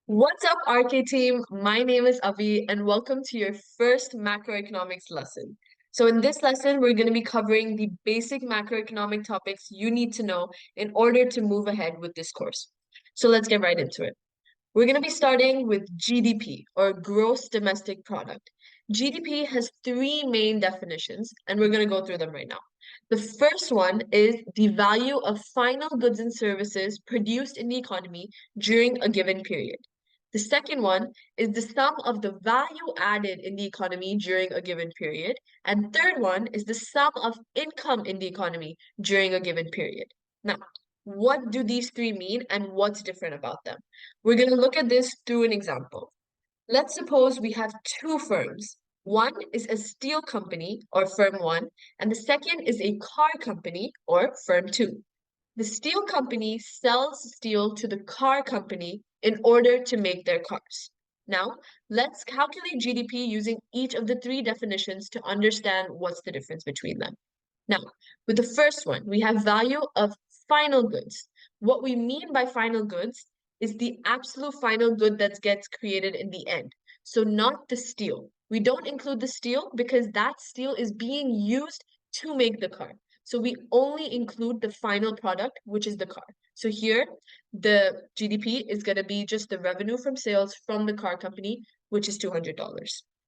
What's up, RK team? My name is Avi, and welcome to your first macroeconomics lesson. So, in this lesson, we're going to be covering the basic macroeconomic topics you need to know in order to move ahead with this course. So, let's get right into it. We're going to be starting with GDP, or Gross Domestic Product. GDP has three main definitions, and we're going to go through them right now. The first one is the value of final goods and services produced in the economy during a given period. The second one is the sum of the value added in the economy during a given period. And third one is the sum of income in the economy during a given period. Now, what do these three mean and what's different about them? We're going to look at this through an example. Let's suppose we have two firms. One is a steel company, or firm one, and the second is a car company, or firm two. The steel company sells steel to the car company in order to make their cars. Now, let's calculate GDP using each of the three definitions to understand what's the difference between them. Now, with the first one, we have value of final goods. What we mean by final goods is the absolute final good that gets created in the end. So not the steel. We don't include the steel because that steel is being used to make the car. So we only include the final product, which is the car. So here, the GDP is going to be just the revenue from sales from the car company, which is $200.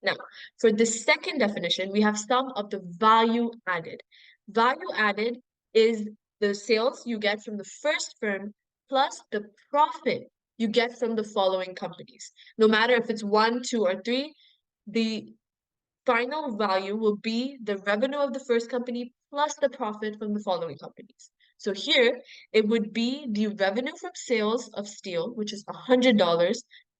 Now, for the second definition, we have sum of the value added. Value added is the sales you get from the first firm plus the profit you get from the following companies. No matter if it's one, two, or three, the final value will be the revenue of the first company plus the profit from the following companies. So here, it would be the revenue from sales of steel, which is $100,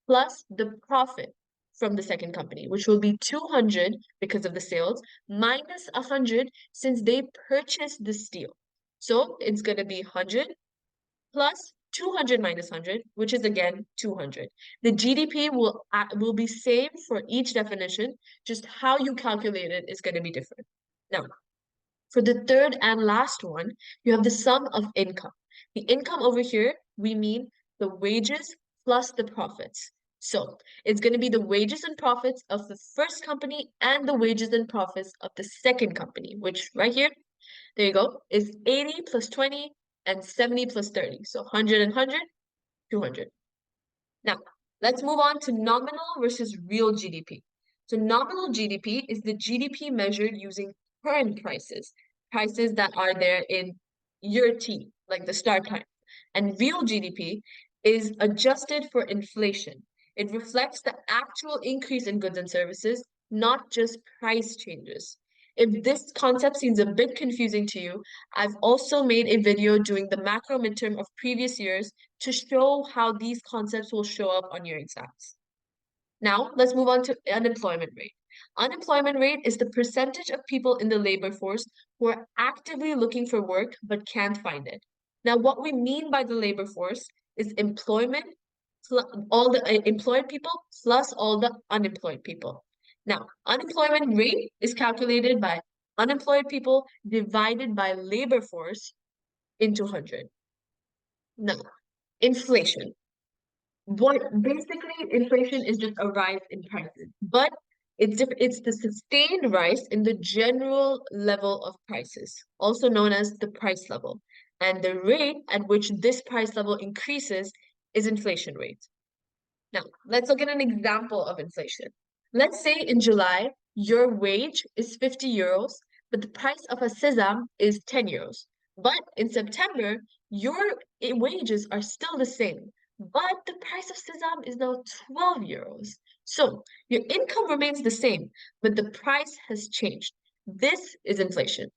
plus the profit from the second company, which will be 200 because of the sales, minus 100 since they purchased the steel. So it's going to be 100 plus 200 minus 100, which is again 200. The GDP will be same for each definition, just how you calculate it is going to be different. Now, for the third and last one, you have the sum of income. The income over here, we mean the wages plus the profits. So it's going to be the wages and profits of the first company and the wages and profits of the second company, which right here, there you go, is 80 plus 20 and 70 plus 30. So 100 and 100, 200. Now, let's move on to nominal versus real GDP. So nominal GDP is the GDP measured using current prices, prices that are there in year T, like the start time. And real GDP is adjusted for inflation. It reflects the actual increase in goods and services, not just price changes. If this concept seems a bit confusing to you, I've also made a video doing the macro midterm of previous years to show how these concepts will show up on your exams. Now, let's move on to unemployment rate. Unemployment rate is the percentage of people in the labor force who are actively looking for work but can't find it. Now, what we mean by the labor force is employment, all the employed people plus all the unemployed people. Now, unemployment rate is calculated by unemployed people divided by labor force into 100. Now, inflation. What basically inflation is just a rise in prices, but it's the sustained rise in the general level of prices, also known as the price level. And the rate at which this price level increases is inflation rate. Now, let's look at an example of inflation. Let's say in July, your wage is 50 euros, but the price of a sesame is 10 euros. But in September, your wages are still the same, but the price of sesame is now 12 euros. So your income remains the same, but the price has changed. This is inflation.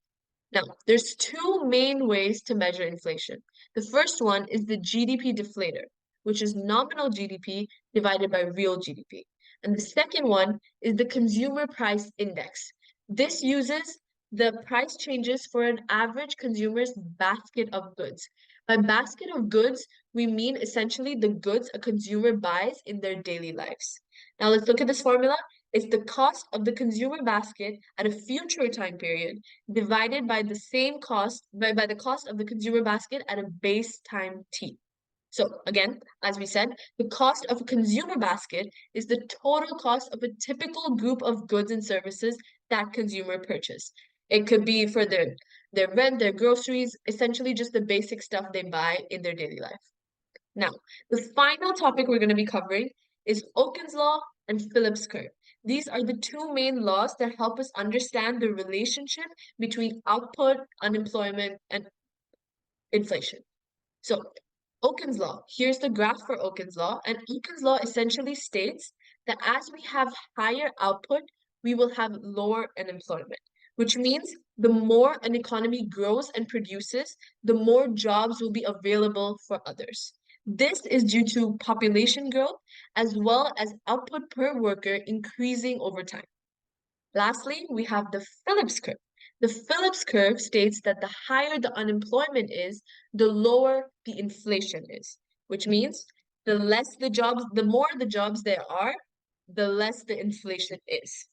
Now, there's two main ways to measure inflation. The first one is the GDP deflator, which is nominal GDP divided by real GDP. And the second one is the consumer price index. This uses the price changes for an average consumer's basket of goods. By basket of goods, we mean essentially the goods a consumer buys in their daily lives. Now let's look at this formula. It's the cost of the consumer basket at a future time period divided by the same cost by the cost of the consumer basket at a base time t. So again, as we said, the cost of a consumer basket is the total cost of a typical group of goods and services that consumer purchase. It could be for their rent, their groceries, essentially just the basic stuff they buy in their daily life. Now, the final topic we're going to be covering is Oken's Law and Phillips Curve. These are the two main laws that help us understand the relationship between output, unemployment, and inflation. So, Oken's Law, here's the graph for Oken's Law, and Oken's Law essentially states that as we have higher output, we will have lower unemployment, which means the more an economy grows and produces, the more jobs will be available for others. This is due to population growth as well as output per worker increasing over time. Lastly, we have the Phillips curve. The Phillips curve states that the higher the unemployment is, the lower the inflation is, which means the more the jobs there are, the less the inflation is.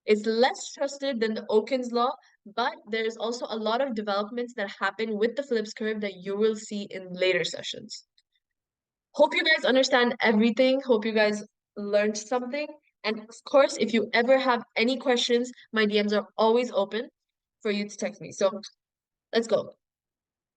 It's less trusted than the Oken's law, but there's also a lot of developments that happen with the Phillips curve that you will see in later sessions. Hope you guys understand everything. Hope you guys learned something. And of course, if you ever have any questions, my DMs are always open for you to text me. So let's go.